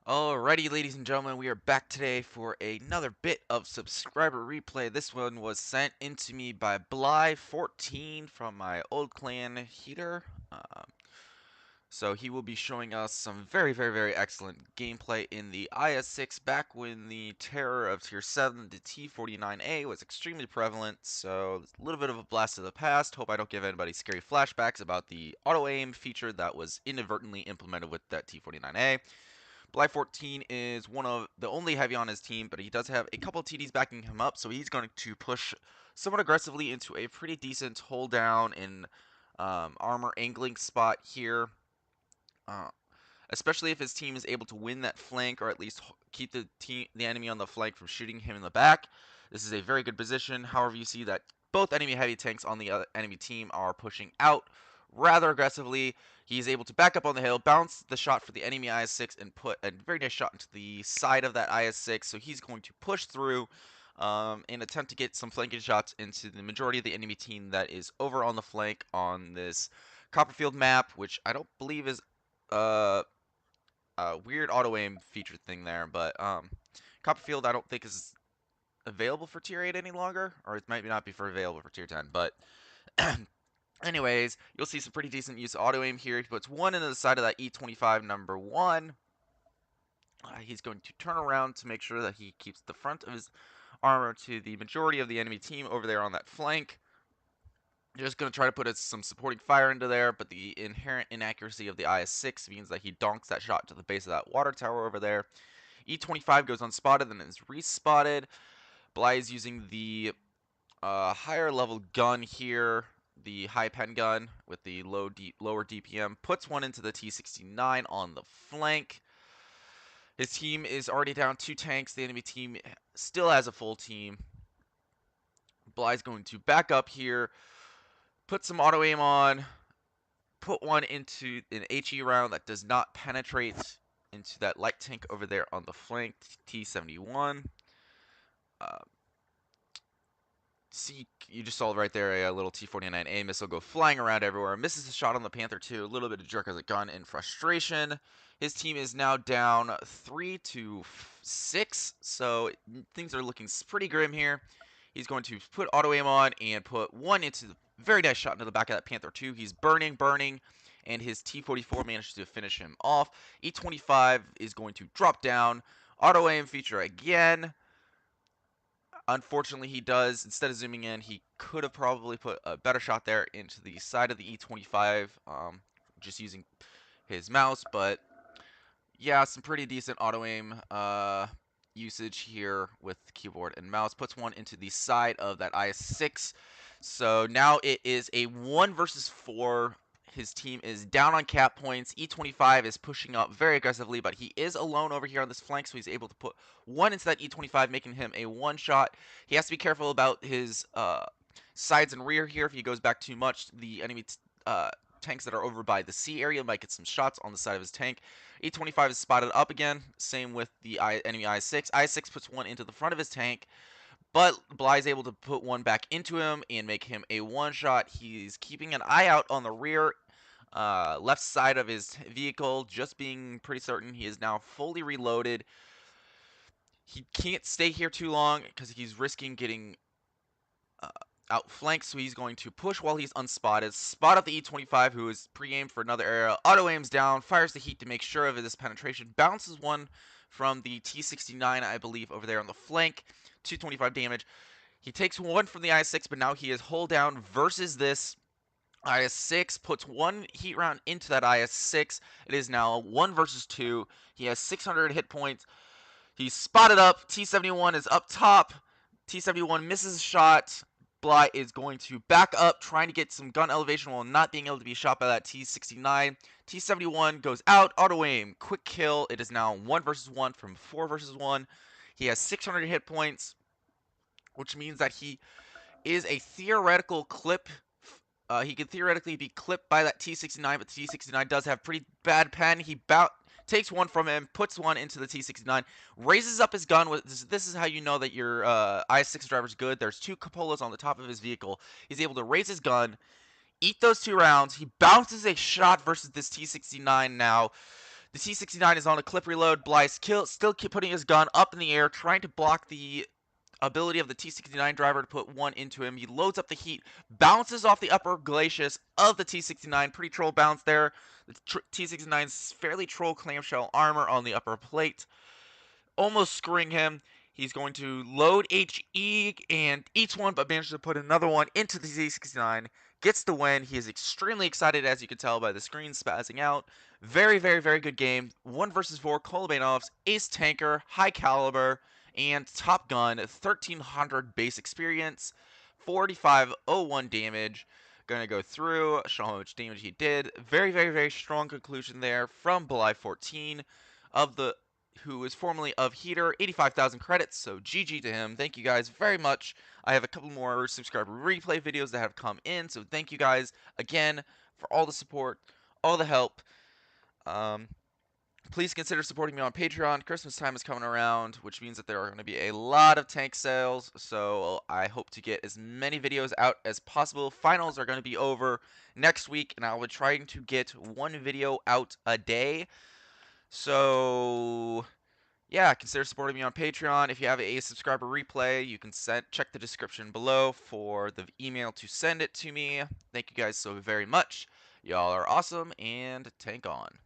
Alrighty, ladies and gentlemen, we are back today for another bit of subscriber replay. This one was sent in to me by Bly14 from my old clan heater. So he will be showing us some very excellent gameplay in the IS6 back when the terror of Tier 7, the T49A, was extremely prevalent. So a little bit of a blast of the past. Hope I don't give anybody scary flashbacks about the auto-aim feature that was inadvertently implemented with that T49A. Bly 14 is one of the only heavy on his team, but he does have a couple of TDs backing him up, so he's going to push somewhat aggressively into a pretty decent hold down and armor angling spot here. Uh, Especially if his team is able to win that flank or at least keep the enemy on the flank from shooting him in the back. This is a very good position. However, you see that both enemy heavy tanks on the enemy team are pushing out rather aggressively. He's able to back up on the hill, bounce the shot for the enemy IS6, and put a very nice shot into the side of that IS6. So he's going to push through and attempt to get some flanking shots into the majority of the enemy team that is over on the flank on this Copperfield map, which I don't believe is uh, weird auto aim feature thing there, but Copperfield I don't think is available for tier 8 any longer, or it might not be for available for tier 10. But anyways, you'll see some pretty decent use of auto aim here. He puts one into the side of that E25 number one. He's going to turn around to make sure that he keeps the front of his armor to the majority of the enemy team over there on that flank. Just going to try to put some supporting fire into there, but the inherent inaccuracy of the IS6 means that he donks that shot to the base of that water tower over there. E25 goes unspotted and is respotted. Bly is using the higher level gun here, the high pen gun with the lower DPM. Puts one into the T69 on the flank. His team is already down 2 tanks. The enemy team still has a full team. Bly's going to back up here, put some auto aim on, put one into an HE round that does not penetrate into that light tank over there on the flank, T71. Uh, See, you just saw right there a little T49A missile go flying around everywhere. Misses the shot on the Panther too. A little bit of jerk of the gun in frustration. His team is now down 3-6, so things are looking pretty grim here. He's going to put auto aim on and put one into the very nice shot into the back of that Panther 2. He's burning, and his T44 manages to finish him off. E25 is going to drop down. Auto aim feature again. Unfortunately, he does. Instead of zooming in, he could have probably put a better shot there into the side of the E25, just using his mouse. But yeah, some pretty decent auto aim usage here with keyboard and mouse. Puts one into the side of that IS6. So now it is a 1 versus 4. His team is down on cap points. E25 is pushing up very aggressively, but he is alone over here on this flank, so he's able to put one into that E25, making him a one-shot. He has to be careful about his sides and rear here. If he goes back too much, the enemy tanks that are over by the C area might get some shots on the side of his tank. E25 is spotted up again. Same with the enemy I6. I6 puts one into the front of his tank, but Bly is able to put one back into him and make him a one-shot. He's keeping an eye out on the rear left side of his vehicle, just being pretty certain he is now fully reloaded. He can't stay here too long because he's risking getting uh, outflanked, so he's going to push while he's unspotted, spot up the E25, who is pre-aimed for another area, auto aims down, fires the heat to make sure of this penetration, bounces one from the T69, I believe, over there on the flank, 225 damage. He takes one from the IS6, but now he is hull down versus this IS6, puts one heat round into that IS6. It is now 1 versus 2. He has 600 hit points. He's spotted up. T71 is up top. T71 misses a shot. Bly is going to back up, trying to get some gun elevation while not being able to be shot by that T69. T71 goes out, auto aim, quick kill. It is now 1 versus 1 from 4 versus 1. He has 600 hit points, which means that he is a theoretical clip. He could theoretically be clipped by that T69, but the T69 does have pretty bad pen. He takes one from him, puts one into the T69, raises up his gun. This is how you know that your IS6 driver's good. There's 2 cupolas on the top of his vehicle. He's able to raise his gun, eat those 2 rounds. He bounces a shot versus this T69 now. The T69 is on a clip reload. Bly still keep putting his gun up in the air, trying to block the ability of the T69 driver to put one into him. He loads up the heat, bounces off the upper glacis of the T69. Pretty troll bounce there. The T69's fairly troll clamshell armor on the upper plate, almost screwing him. He's going to load HE and eats one, but manages to put another one into the Z69. Gets the win. He is extremely excited, as you can tell by the screen spazzing out. Very, very, very good game. 1 versus 4, Kolobanov's Ace Tanker, High Caliber, and Top Gun, 1300 base experience, 4501 damage. Gonna go through, show how much damage he did. Very, very, very strong conclusion there from Bly 14 of the who is formerly of Heater, 85,000 credits, so GG to him. Thank you guys very much. I have a couple more subscriber replay videos that have come in, so thank you guys again for all the support, all the help. Please consider supporting me on Patreon. Christmas time is coming around, which means that there are going to be a lot of tank sales, so I hope to get as many videos out as possible. Finals are going to be over next week, and I'll be trying to get one video out a day. So yeah, consider supporting me on Patreon. If you have a subscriber replay, you can check the description below for the email to send it to me. Thank you guys so very much. Y'all are awesome, and tank on.